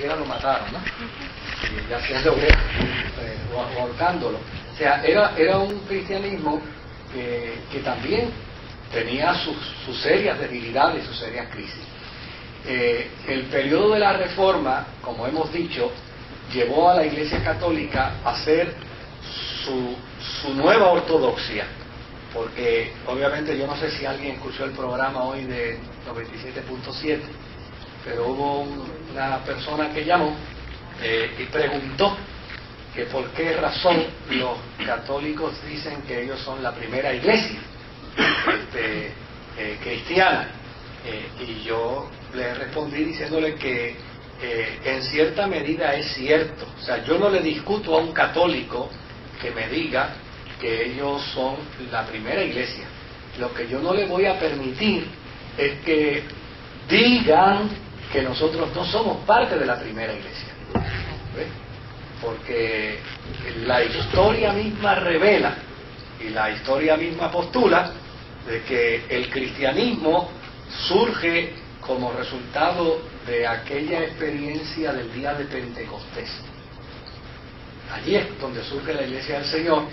quiera lo mataron, ¿no? Y ya siendo o ahorcándolo. O sea, era un cristianismo que también tenía sus serias debilidades y sus serias crisis. El periodo de la Reforma, como hemos dicho, llevó a la Iglesia Católica a hacer su nueva ortodoxia, porque obviamente yo no sé si alguien escuchó el programa hoy de 97.7, pero hubo una persona que llamó y preguntó que por qué razón los católicos dicen que ellos son la primera iglesia cristiana, y yo le respondí diciéndole que en cierta medida es cierto. O sea, yo no le discuto a un católico que me diga que ellos son la primera iglesia. Lo que yo no le voy a permitir es que digan que nosotros no somos parte de la primera iglesia. ¿Ves? Porque la historia misma revela y la historia misma postula de que el cristianismo surge como resultado de aquella experiencia del día de Pentecostés. Allí es donde surge la Iglesia del Señor,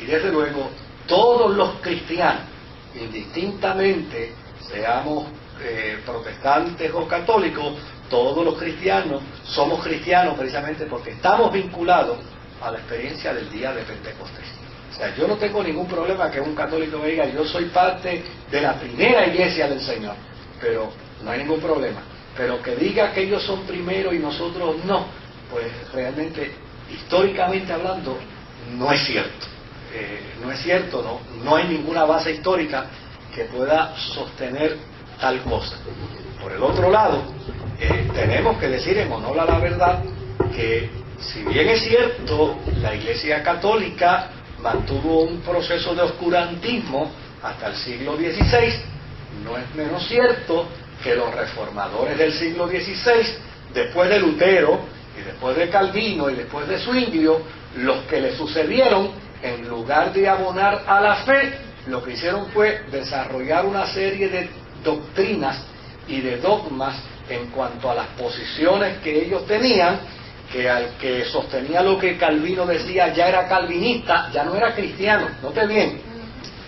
y desde luego todos los cristianos, indistintamente seamos protestantes o católicos, todos los cristianos somos cristianos precisamente porque estamos vinculados a la experiencia del día de Pentecostés. O sea, yo no tengo ningún problema que un católico me diga yo soy parte de la primera iglesia del Señor, pero no hay ningún problema. Pero que diga que ellos son primero y nosotros no, pues realmente, históricamente hablando, no es cierto. No es cierto, no hay ninguna base histórica que pueda sostener tal cosa. Por el otro lado, tenemos que decir en honor a la verdad que si bien es cierto, la Iglesia Católica mantuvo un proceso de oscurantismo hasta el siglo XVI, no es menos cierto que los reformadores del siglo XVI, después de Lutero y después de Calvino y después de Zwinglio, los que le sucedieron, en lugar de abonar a la fe, lo que hicieron fue desarrollar una serie de doctrinas y de dogmas en cuanto a las posiciones que ellos tenían, que al que sostenía lo que Calvino decía ya era calvinista, ya no era cristiano. Note bien,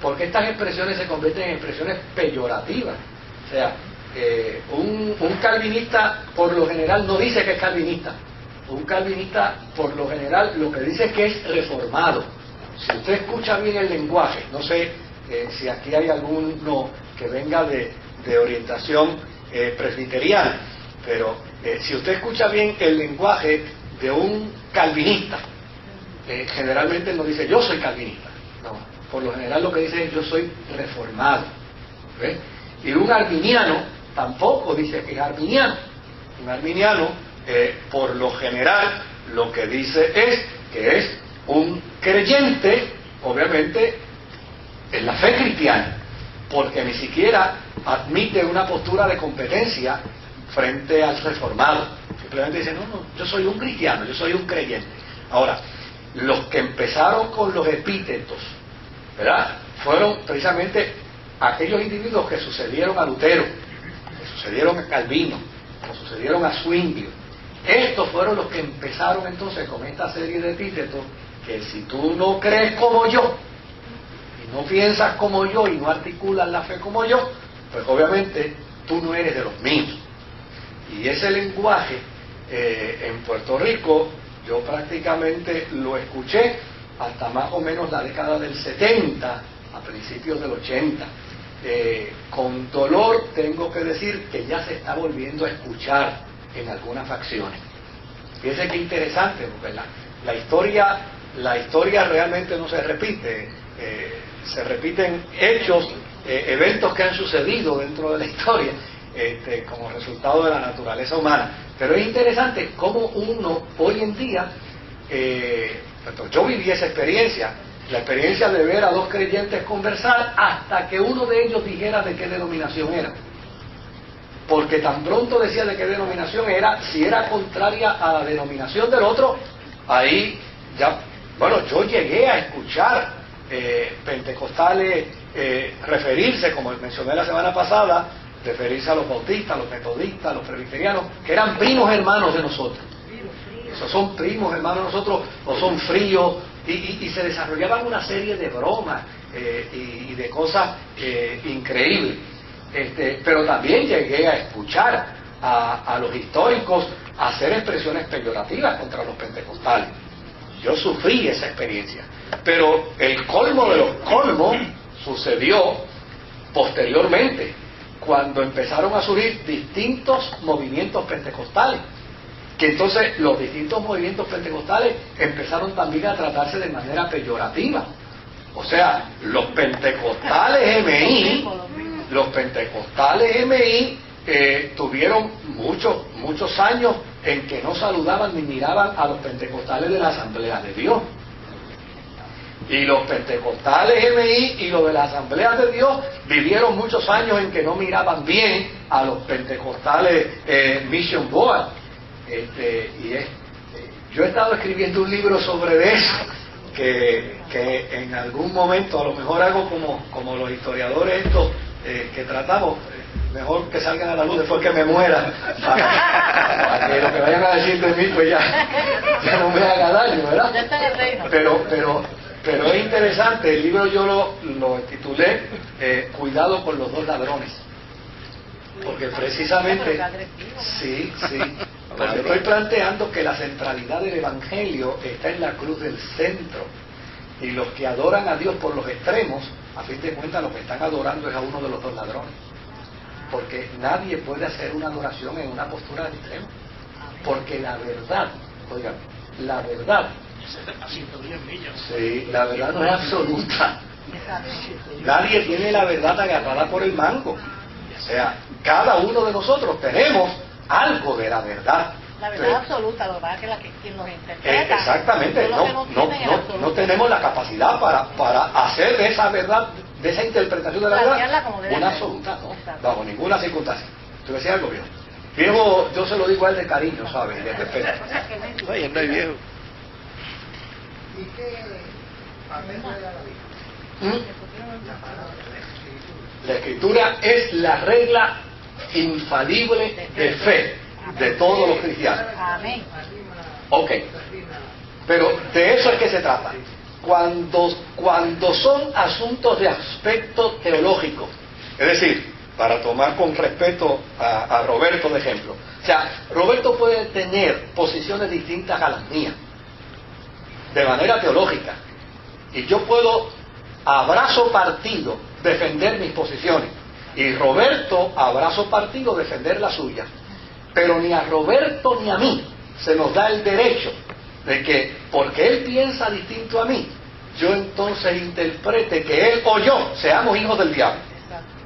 porque estas expresiones se convierten en expresiones peyorativas. O sea, un calvinista por lo general no dice que es calvinista. Un calvinista por lo general lo que dice es que es reformado. Si usted escucha bien el lenguaje, no sé si aquí hay alguno que venga de orientación presbiteriana, pero si usted escucha bien el lenguaje de un calvinista, generalmente no dice yo soy calvinista, no, por lo general lo que dice es yo soy reformado. ¿Ves? Y un arminiano tampoco dice que es arminiano. Un arminiano por lo general lo que dice es que es un creyente, obviamente en la fe cristiana, porque ni siquiera admite una postura de competencia frente al reformado. Simplemente dice, no, yo soy un cristiano, yo soy un creyente. Ahora, los que empezaron con los epítetos, ¿verdad?, fueron precisamente aquellos individuos que sucedieron a Lutero, que sucedieron a Calvino, que sucedieron a Zwinglio. Estos fueron los que empezaron entonces con esta serie de epítetos, que si tú no crees como yo, y no piensas como yo, y no articulas la fe como yo, pues obviamente tú no eres de los míos. Y ese lenguaje en Puerto Rico yo prácticamente lo escuché hasta más o menos la década del 70, a principios del 80. Con dolor tengo que decir que ya se está volviendo a escuchar en algunas facciones. Fíjense qué interesante, porque la historia realmente no se repite, se repiten hechos, eventos que han sucedido dentro de la historia, como resultado de la naturaleza humana. Pero es interesante cómo uno hoy en día, yo viví esa experiencia, la experiencia de ver a dos creyentes conversar hasta que uno de ellos dijera de qué denominación era. Porque tan pronto decía de qué denominación era, si era contraria a la denominación del otro, ahí ya, bueno, yo llegué a escuchar pentecostales referirse, como mencioné la semana pasada, referirse a los bautistas, los metodistas, los presbiterianos, que eran primos hermanos de nosotros. Esos son primos hermanos de nosotros, o son fríos, y se desarrollaban una serie de bromas y de cosas increíbles. Pero también llegué a escuchar a los históricos hacer expresiones peyorativas contra los pentecostales. Yo sufrí esa experiencia, pero el colmo de los colmos sucedió posteriormente, cuando empezaron a surgir distintos movimientos pentecostales, que entonces los distintos movimientos pentecostales empezaron también a tratarse de manera peyorativa. O sea, los pentecostales MI tuvieron muchos años en que no saludaban ni miraban a los pentecostales de la Asamblea de Dios. Y los pentecostales MI y los de la Asamblea de Dios vivieron muchos años en que no miraban bien a los pentecostales Mission Board. Yo he estado escribiendo un libro sobre eso, que en algún momento a lo mejor hago como los historiadores estos que tratamos, mejor que salgan a la luz después que me muera, para que lo que vayan a decir de mí pues ya no me haga daño, ¿verdad? Pero es interesante. El libro yo lo titulé Cuidado con los dos ladrones, porque precisamente sí, porque estoy planteando que la centralidad del Evangelio está en la cruz del centro, y los que adoran a Dios por los extremos, a fin de cuentas lo que están adorando es a uno de los dos ladrones, porque nadie puede hacer una adoración en una postura de extremo, porque la verdad, oigan, la verdad, sí, la verdad no es absoluta. Nadie tiene la verdad agarrada por el mango. O sea, cada uno de nosotros tenemos algo de la verdad. La verdad absoluta, lo que pasa es que quien nos interpreta. Exactamente, no tenemos la capacidad para hacer de esa verdad, de esa interpretación de la verdad, una absoluta, no, bajo ninguna circunstancia. ¿Tú decías algo, viejo? Viejo, yo se lo digo a él de cariño, ¿sabes? De respeto. Oye, no hay viejo. ¿Y qué papel juega la Biblia? La Escritura es la regla infalible de fe de todos los cristianos. Amén. Ok, pero de eso es que se trata. Cuando son asuntos de aspecto teológico, es decir, para tomar con respeto a Roberto de ejemplo, o sea, Roberto puede tener posiciones distintas a las mías de manera teológica, y yo puedo a brazo partido defender mis posiciones, y Roberto a brazo partido defender la suya. Pero ni a Roberto ni a mí se nos da el derecho de que, porque él piensa distinto a mí, yo entonces interprete que él o yo seamos hijos del diablo,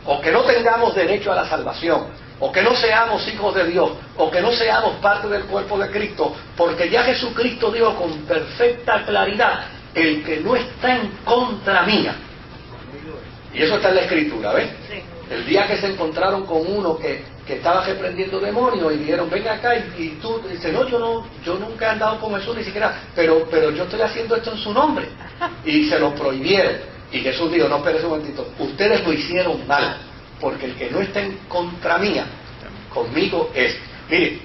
o que no tengamos derecho a la salvación, o que no seamos hijos de Dios, o que no seamos parte del cuerpo de Cristo, porque ya Jesucristo dijo con perfecta claridad: el que no está en contra mía. Y eso está en la Escritura, ¿ves? Sí. El día que se encontraron con uno que estaba reprendiendo demonios, y dijeron: ven acá, y tú dices: no, yo nunca he andado con Jesús, ni siquiera, pero yo estoy haciendo esto en su nombre. Y se lo prohibieron. Y Jesús dijo: no, espérese un momentito, ustedes lo hicieron mal, porque el que no está en contra mía, conmigo es. Mire,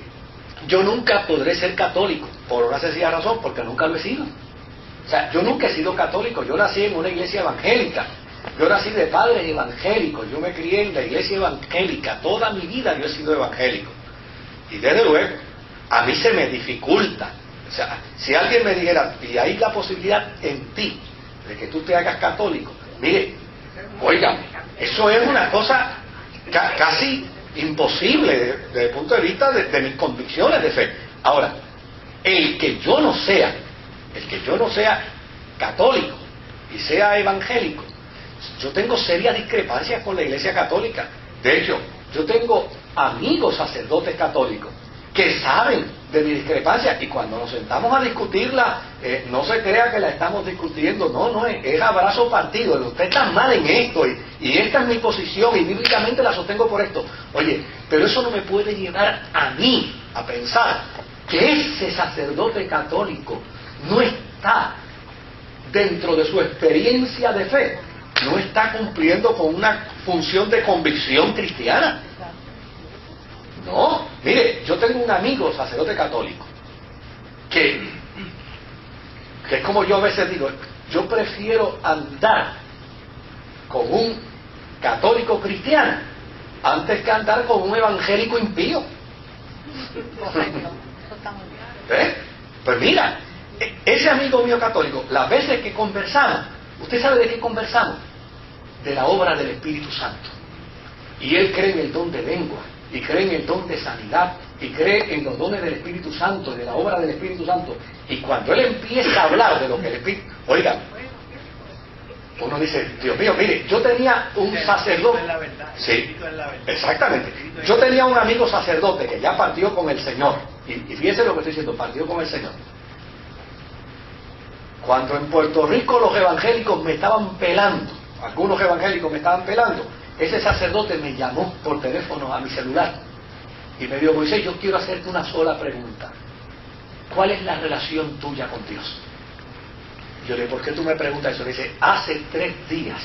yo nunca podré ser católico, por una sencilla razón, porque nunca lo he sido. O sea, yo nunca he sido católico. Yo nací en una iglesia evangélica, yo nací de padres evangélicos, yo me crié en la iglesia evangélica, toda mi vida yo he sido evangélico. Y desde luego, a mí se me dificulta. O sea, si alguien me dijera: y hay la posibilidad en ti de que tú te hagas católico, mire, oiga, eso es una cosa casi imposible desde el punto de vista de mis convicciones de fe. Ahora, el que yo no sea católico y sea evangélico, yo tengo serias discrepancias con la Iglesia Católica. De hecho, yo tengo amigos sacerdotes católicos que saben de mi discrepancia, y cuando nos sentamos a discutirla, no se crea que la estamos discutiendo, no, es a brazo partido. Usted está mal en esto, y esta es mi posición, y bíblicamente la sostengo por esto. Oye, pero eso no me puede llevar a mí a pensar que ese sacerdote católico no está, dentro de su experiencia de fe, no está cumpliendo con una función de convicción cristiana. No, mire, yo tengo un amigo sacerdote católico que es como yo a veces digo, yo prefiero andar con un católico cristiano antes que andar con un evangélico impío. Correcto, eso está muy bien. ¿Eh? Pues mira, ese amigo mío católico, las veces que conversamos, ¿usted sabe de qué conversamos? De la obra del Espíritu Santo. Y él cree en el don de lengua, y cree en el don de sanidad, y cree en los dones del Espíritu Santo, y de la obra del Espíritu Santo. Y cuando él empieza a hablar de lo que el Espíritu... Oiga, uno dice, Dios mío, mire, yo tenía un sacerdote... Sí, exactamente. Yo tenía un amigo sacerdote que ya partió con el Señor. Y fíjense lo que estoy diciendo, partió con el Señor. Cuando en Puerto Rico los evangélicos me estaban pelando, algunos evangélicos me estaban pelando, ese sacerdote me llamó por teléfono a mi celular y me dijo, Moisés, yo quiero hacerte una sola pregunta. ¿Cuál es la relación tuya con Dios? Yo le dije, ¿por qué tú me preguntas eso? Me dice, hace 3 días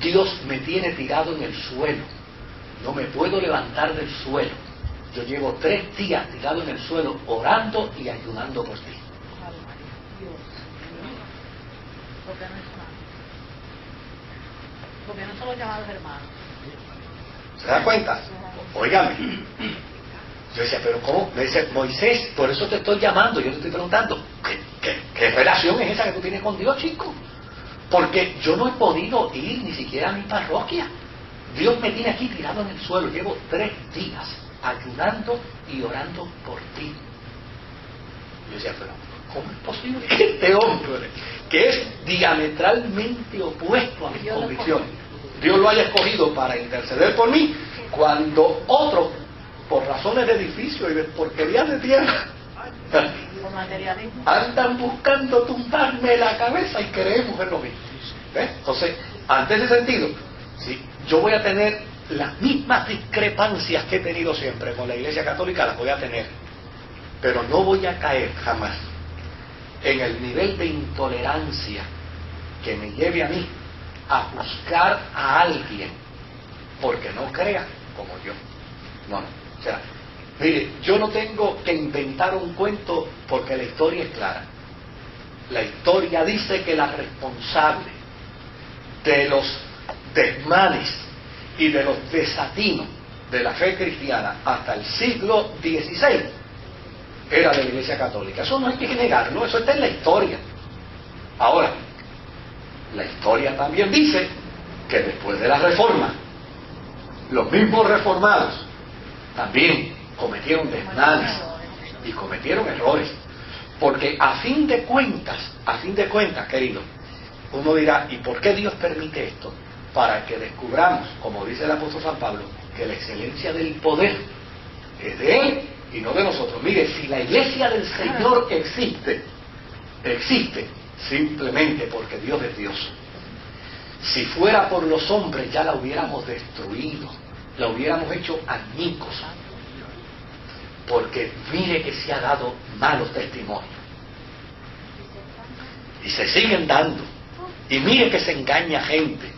Dios me tiene tirado en el suelo. No me puedo levantar del suelo. Yo llevo 3 días tirado en el suelo orando y ayunando por ti. Porque no es hermano. Porque no son los llamados hermanos. ¿Se da cuenta? Óigame. Yo decía, pero ¿cómo? Me dice, Moisés, por eso te estoy llamando. Yo te estoy preguntando, ¿qué relación es esa que tú tienes con Dios, chico? Porque yo no he podido ir ni siquiera a mi parroquia. Dios me tiene aquí tirado en el suelo. Llevo 3 días ayunando y orando por ti. Yo decía, pero ¿cómo es posible que este hombre, que es diametralmente opuesto a mis convicciones, Dios lo haya escogido para interceder por mí, cuando otros, por razones de edificio y de porquerías de tierra, Por materialismo. andan buscando tumbarme la cabeza y creemos en lo mismo? ¿Ves? Entonces, ante ese sentido, ¿sí?, yo voy a tener las mismas discrepancias que he tenido siempre con la Iglesia Católica, las voy a tener, pero no voy a caer jamás en el nivel de intolerancia que me lleve a mí a juzgar a alguien porque no crea como yo. No, no. O sea, mire, yo no tengo que inventar un cuento porque la historia es clara. La historia dice que la responsable de los desmanes y de los desatinos de la fe cristiana hasta el siglo XVI era de la Iglesia Católica. Eso no hay que negarlo, eso está en la historia. Ahora, la historia también dice que después de la Reforma, los mismos reformados también cometieron desmanes y cometieron errores. Porque a fin de cuentas, querido, uno dirá, ¿y por qué Dios permite esto? Para que descubramos, como dice el apóstol San Pablo, que la excelencia del poder es de Él y no de nosotros. Mire, si la iglesia del Señor existe simplemente porque Dios es Dios. Si fuera por los hombres ya la hubiéramos destruido, la hubiéramos hecho añicos. Porque mire que se ha dado malos testimonios. Y se siguen dando. Y mire que se engaña gente.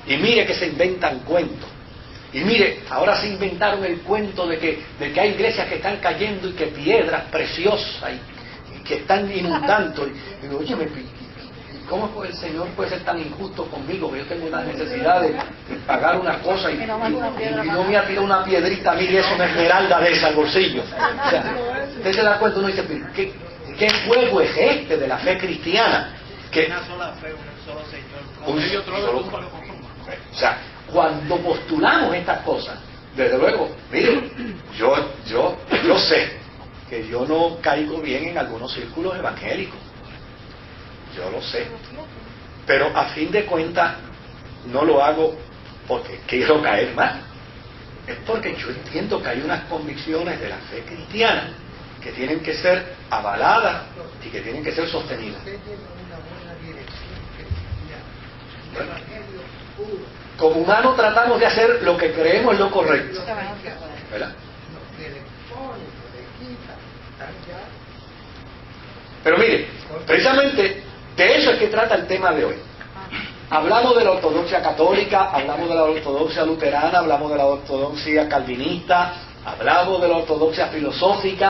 Y mire que se inventan cuentos. Y mire, ahora se inventaron el cuento de que hay iglesias que están cayendo y que piedras preciosas y que están inundando. Y digo, oye, ¿cómo el Señor puede ser tan injusto conmigo? Que yo tengo una necesidad de pagar una cosa y no me ha tirado una piedrita, mire, eso, una esmeralda de esa al bolsillo. O sea, usted se da cuenta, uno dice, ¿qué juego es este de la fe cristiana? Que una sola fe, un solo Señor. Un solo- o sea, cuando postulamos estas cosas, desde luego, mire, yo sé que yo no caigo bien en algunos círculos evangélicos. Yo lo sé. Pero a fin de cuentas, no lo hago porque quiero caer mal. Es porque yo entiendo que hay unas convicciones de la fe cristiana que tienen que ser avaladas y que tienen que ser sostenidas. Usted tiene una buena dirección cristiana. Un evangelio puro. Como humanos tratamos de hacer lo que creemos es lo correcto. ¿Verdad? Lo que le pone, lo le quita, están ya. Pero mire, precisamente de eso es que trata el tema de hoy. Hablamos de la ortodoxia católica, hablamos de la ortodoxia luterana, hablamos de la ortodoxia calvinista, Hablamos de la ortodoxia filosófica.